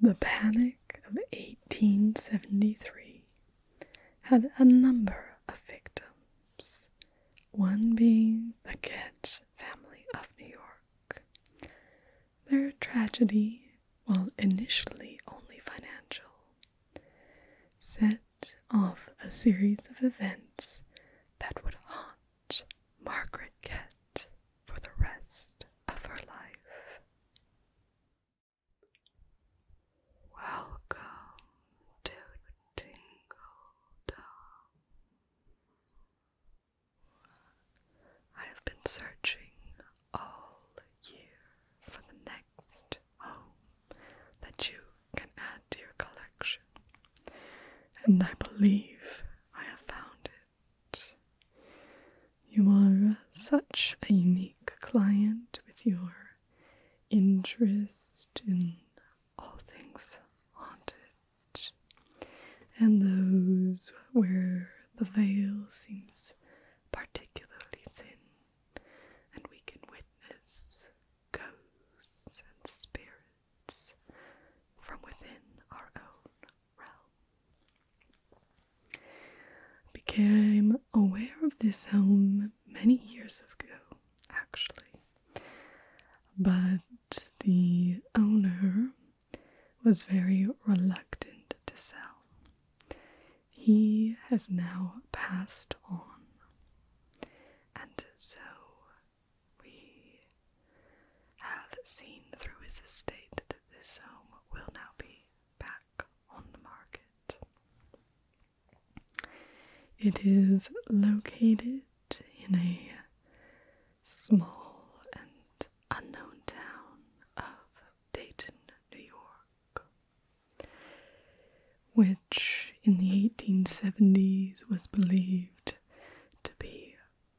The Panic of 1873 had a number of victims, one being the Kett family of New York. Their tragedy, while initially only financial, set off a series of events that would haunt Margaret Kett for the rest of her life. Welcome to Tingledom. I have been searching all year for the next home that you can add to your collection, and I believe I have found it. You are such a unique client with your interest in all things haunted, and those where the veil seems particularly thin, and we can witness ghosts and spirits from within our own realm. I became aware of this home many years ago, actually, but the owner was very reluctant to sell. He has now passed on, and so we have seen through his estate that this home will now be back on the market. It is located in a small and unknown town of Dayton, New York, which in the 1870s was believed to be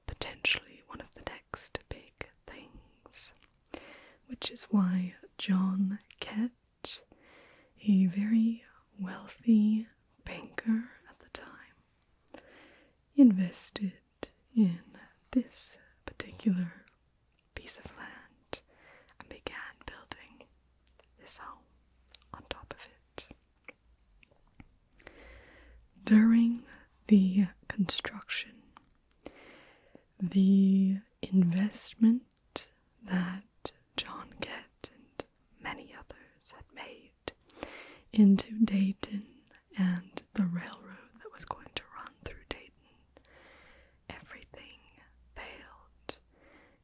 potentially one of the next big things, which is why John Kett, a very wealthy banker at the time, invested in this particular piece of land and began building this home on top of it. During the construction, the investment that John Kett and many others had made into Dayton and the railroad that was going to run through Dayton, everything failed,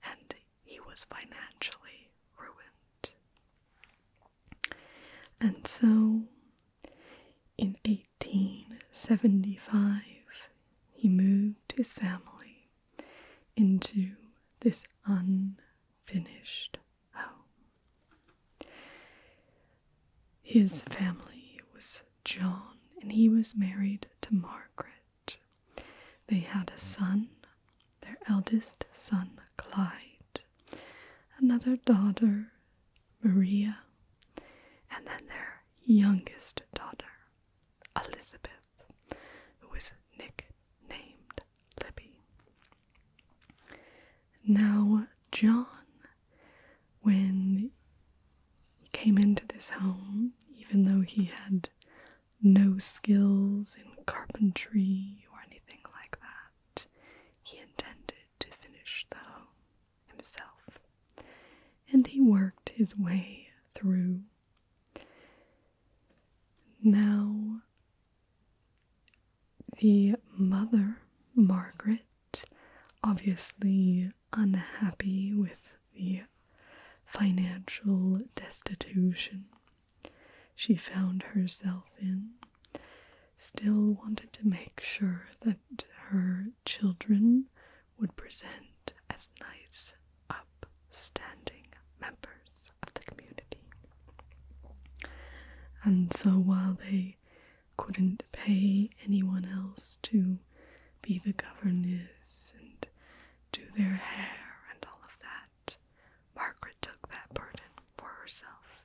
and he was financially ruined. And so, in 1875, he moved his family into this unfinished home. His family was John, and he was married to Margaret. They had a son, their eldest son, Clyde, another daughter, Maria, and then their youngest daughter, Elizabeth, who was nicknamed Libby. Now, John, when he came into this home, even though he had no skills in carpentry or anything like that, he intended to finish the home himself, and he worked his way through. Now, the mother, Margaret, obviously unhappy with the financial destitution she found herself in, still wanted to make sure that her children would present as nice, upstanding members of the community. And so while they couldn't pay anyone else to be the governess and do their hair and all of that, Margaret took that burden for herself.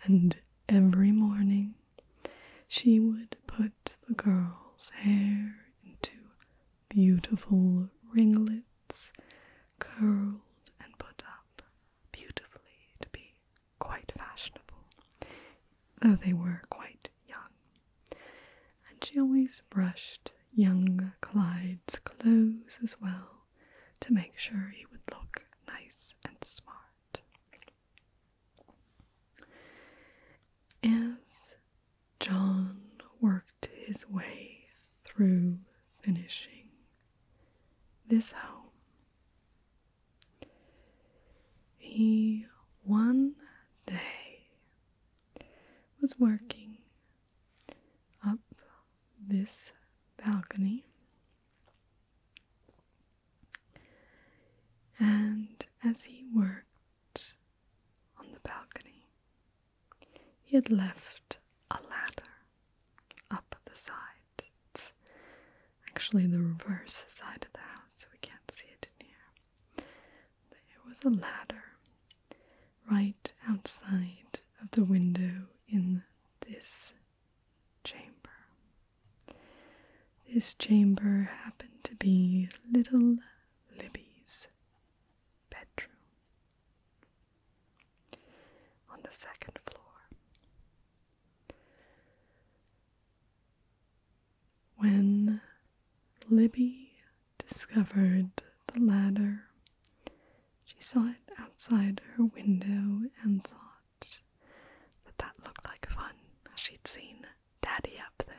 And every morning she would put the girls' hair into beautiful ringlets, curled and put up beautifully to be quite fashionable. though they were quite young. And she always brushed young Clyde's clothes as well to make sure he would look nice and smart. As John worked his way through finishing this home, he one day was working up this balcony, and as he worked on the balcony, he had left a ladder up the side. It's actually the reverse side of the house, so we can't see it in here. There was a ladder right outside of the window in this chamber. This chamber happened to be little Libby's bedroom on the second floor. When Libby discovered the ladder, she saw it outside her window and thought that looked like fun. She'd seen Daddy up there.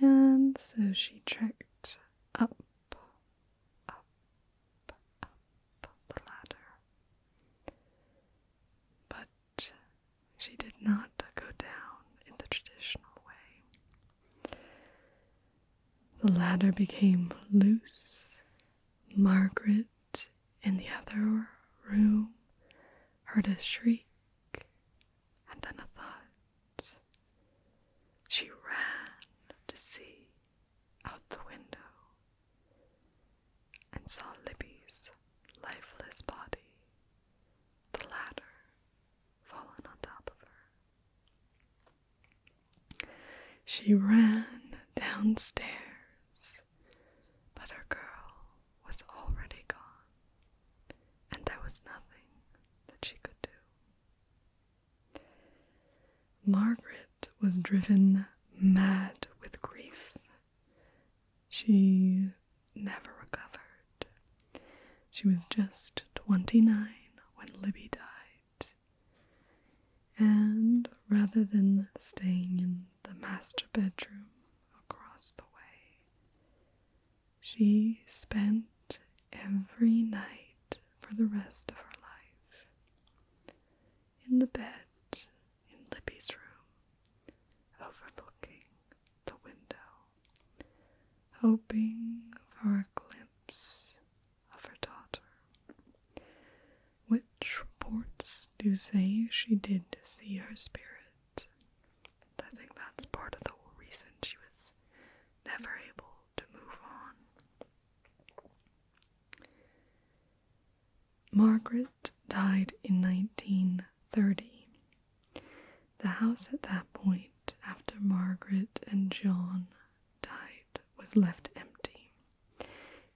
And so she trekked up the ladder. But she did not go down in the traditional way. The ladder became loose. Margaret, in the other room, heard a shriek and then a thud. She ran to see out the window and saw Libby's lifeless body, the ladder fallen on top of her. She ran downstairs, but her girl was already gone, and there was nothing that she could do. Margaret was driven mad with grief. She never recovered. She was just 29 when Libby died, and rather than staying in the master bedroom across the way, she spent every night for the rest of her life in the bed in Libby's room, overlooking the window, hoping for a glimpse of her daughter, which reports do say she did see her spirit. I think that's part of the reason she was never able to move on. Margaret died in 1930. The house at that point, after Margaret and John died, was left empty.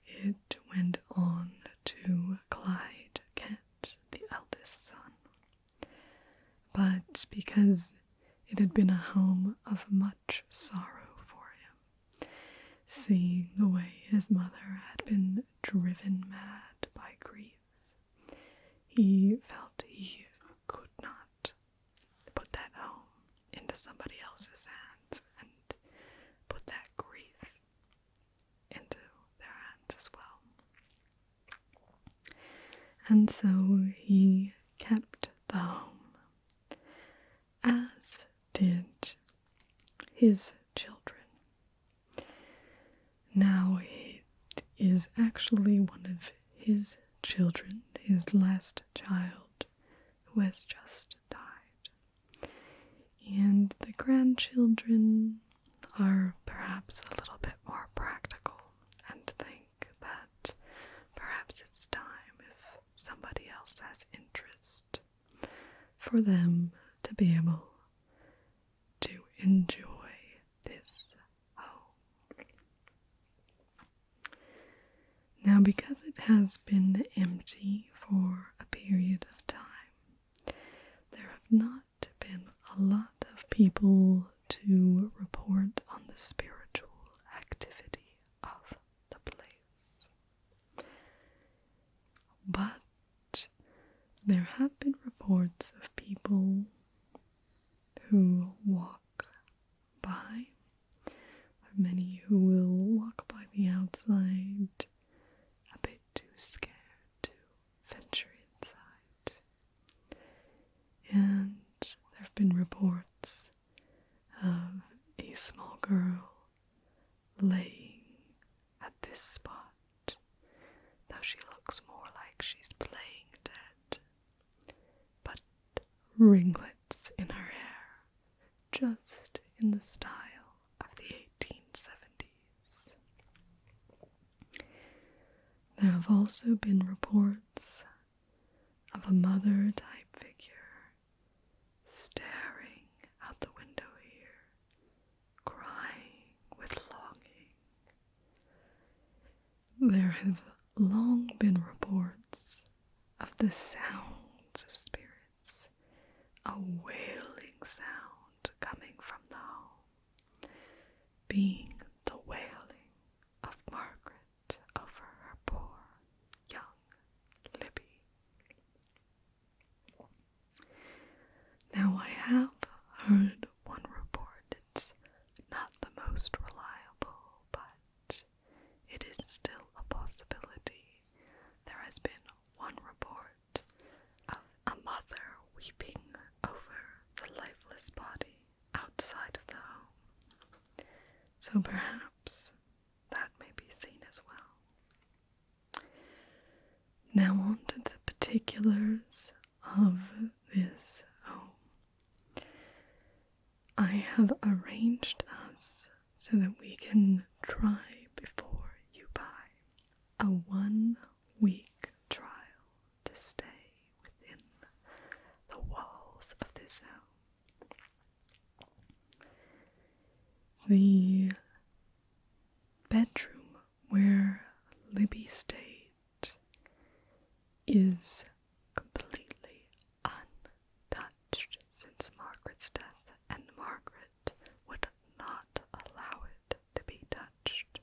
It went on to Clyde Kett, the eldest son. But because it had been a home of much sorrow for him, seeing the way his mother had been driven mad by grief, he felt he could not put that home into somebody else's hands and put that grief into their hands as well. And so he kept the home, as did his children. Now it is actually one of his children, his last child, who has just died. And the grandchildren are perhaps a little bit more practical and think that perhaps it's time, if somebody else has interest, for them to be able to enjoy this home. Now, because it has been empty for a period of time, there have not been a people to report on the spiritual activity of the place. But there have been reports of people who walk by, or many who will walk by the outside, a bit too scared to venture inside. And there have been reports of a small girl laying at this spot, though she looks more like she's playing dead, but ringlets in her hair, just in the style of the 1870s. There have also been reports of a mother-type figure staring out the window here, crying with longing. There have long been reports of the sounds of spirits, a wailing sound coming from the home, being the wailing of Margaret over her poor young Libby. Now I have heard one report. It's not the most reliable, but it is still a possibility. There has been one report of a mother weeping over the lifeless body outside of the home. So perhaps that may be seen as well. Now on to the particulars of this home. I have arranged us so that we can try before you buy a 1-week trial to stay within the walls of this home. The bedroom where Libby stayed is completely untouched since Margaret's death, and Margaret would not allow it to be touched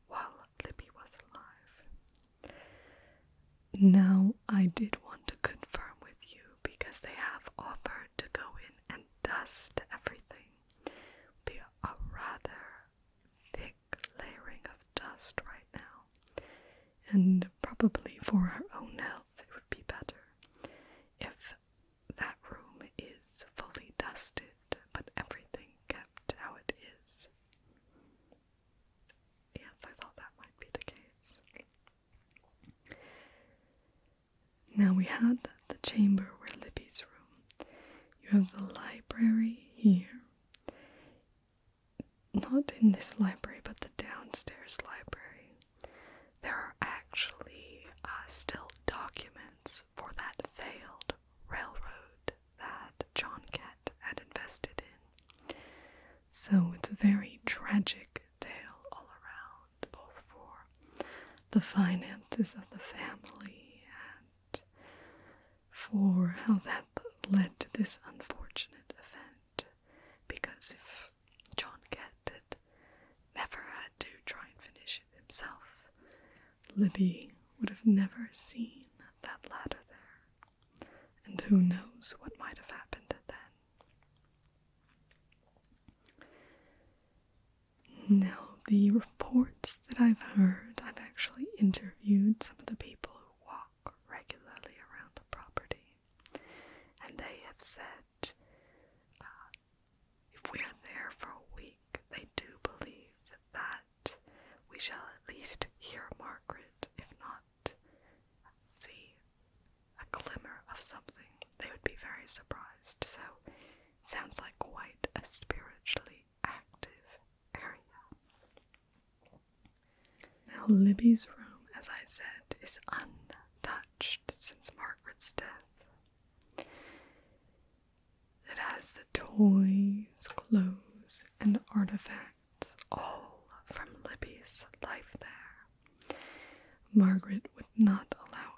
while Libby was alive. Now, I did want to confirm with you because they have offered to go in and dust everything. Be a rather thick layering of dust right now, and probably for her own health it would be better if that room is fully dusted, but everything kept how it is. Yes, I thought that might be the case. Now we had the chamber where Libby's room. You have the library here. Not in this library, but the downstairs library. There are actually still documents for that failed railroad that John Kett had invested in. So it's a very tragic tale all around, both for the finances of the family and for how that led to this unfortunate event. Because if John Kett had never had to try and finish it himself, Libby would have never seen that ladder there, and who knows what might have happened then. Now, the reports that I've heard, I've actually interviewed some of the people who walk regularly around the property, and they have said if we are there for a week, they do believe that we shall at least hear Margaret, if not see a glimmer of something. They would be very surprised. So it sounds like quite a spiritually active area. Now Libby's room, as I said, is untouched since Margaret's death. It has the toys, clothes, and artifacts, all from Libby's life there. Margaret would not allow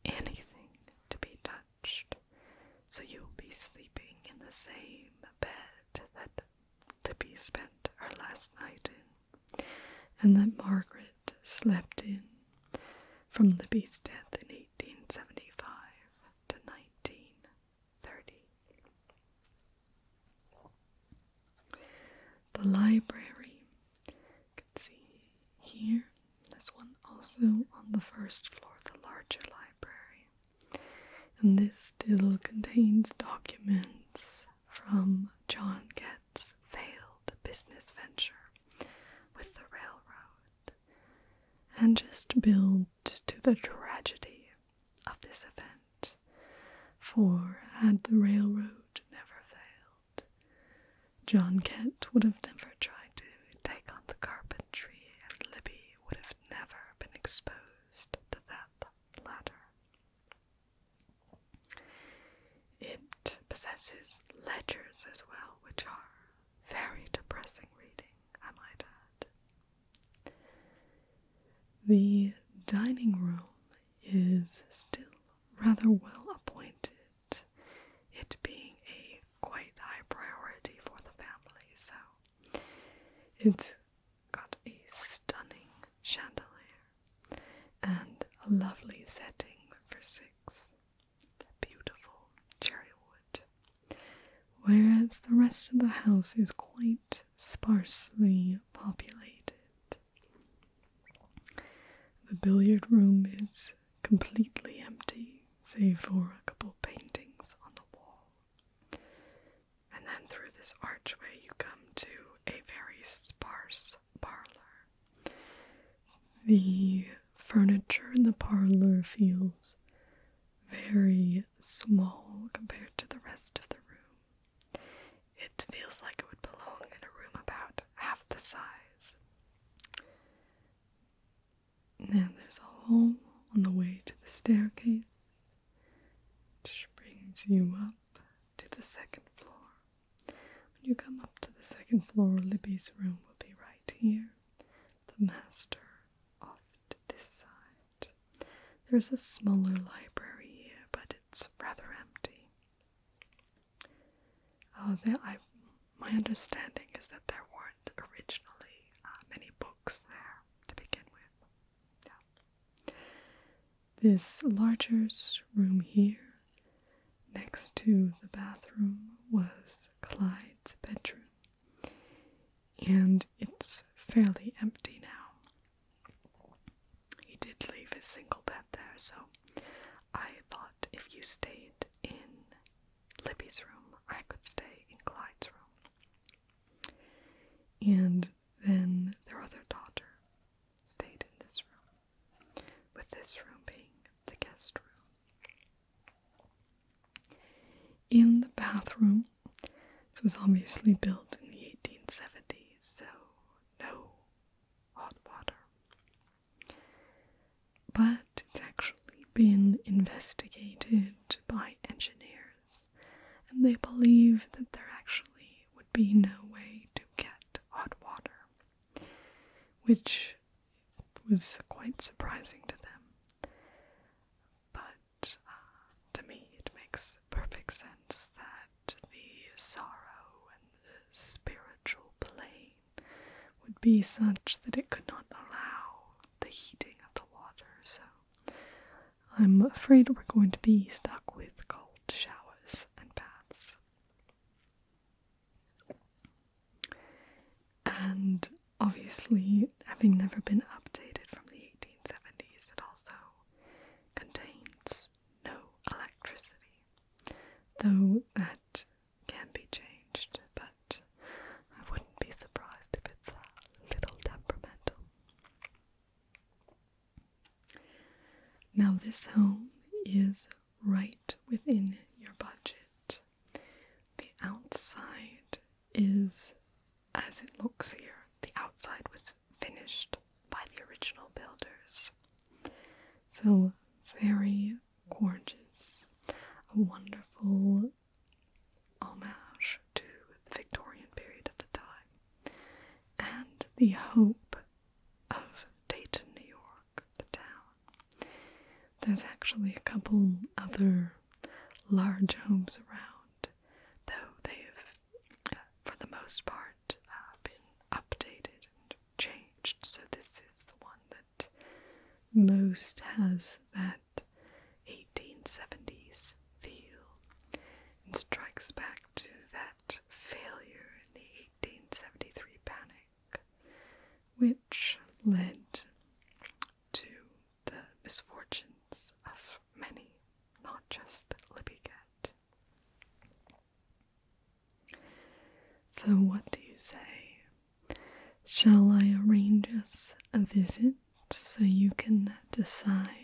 anything to be touched, so you'll be sleeping in the the same bed that Libby spent her last night in, and that Margaret slept in from Libby's death in 1875 to 1930. The library, you can see here, this one also on the first floor, the larger library. And this still contains documents from John Kett's failed business venture with the railroad, and just builds to the tragedy of this event. For had the railroad never failed, John Kett would have never tried to take on the carpentry, and Libby would have never been exposed to that ladder. It possesses ledgers as well, which are very depressing reading, I might add. The dining room is still rather well appointed, it being a quite high priority for the family, so it's got a stunning chandelier and a lovely setting for 6, beautiful cherry wood, whereas the rest of the house is quite sparsely populated. The billiard room is completely empty, save for a couple paintings on the wall. And then through this archway you come to a very sparse parlor. The furniture in the parlor feels very small compared to the rest of the room. It feels like it would belong in a room about half the size. Now there's a hole on the way to the staircase, which brings you up to the second floor. When you come up to the second floor, Libby's room will be right here, the master off to this side. There's a smaller library here, but it's rather empty. My understanding is that there weren't originally many books there to begin with. Yeah. This larger room here, next to the bathroom, was Clyde's bedroom, and it's fairly empty now. He did leave his single bed there, so I thought if you stayed in Libby's room, I could stay in Clyde's room. And then their other daughter stayed in this room, with this room being the guest room. In the bathroom, this was obviously built in the 1870s, so no hot water. But it's actually been investigated by engineers, and they believe that there actually would be no way to get hot water, which was quite surprising to them. But to me, it makes perfect sense that the sorrow and the spiritual plane would be such that it could not allow the heating of the water, so I'm afraid we're going to be stuck with cold showers and baths. And obviously, having never been updated from the 1870s, it also contains no electricity, though that can be changed, but I wouldn't be surprised if it's a little temperamental. Now this home is right within your budget. The outside is as it looks here. The outside was finished by the original builders. So very gorgeous. A wonderful homage to the Victorian period of the time. And the hope of Dayton, New York, the town. There's actually a couple other large homes around, though they most has that 1870s feel and strikes back to that failure in the 1873 panic, which led to the misfortunes of many, not just Libby Kett. So what do you say? Shall I arrange us a visit so you can decide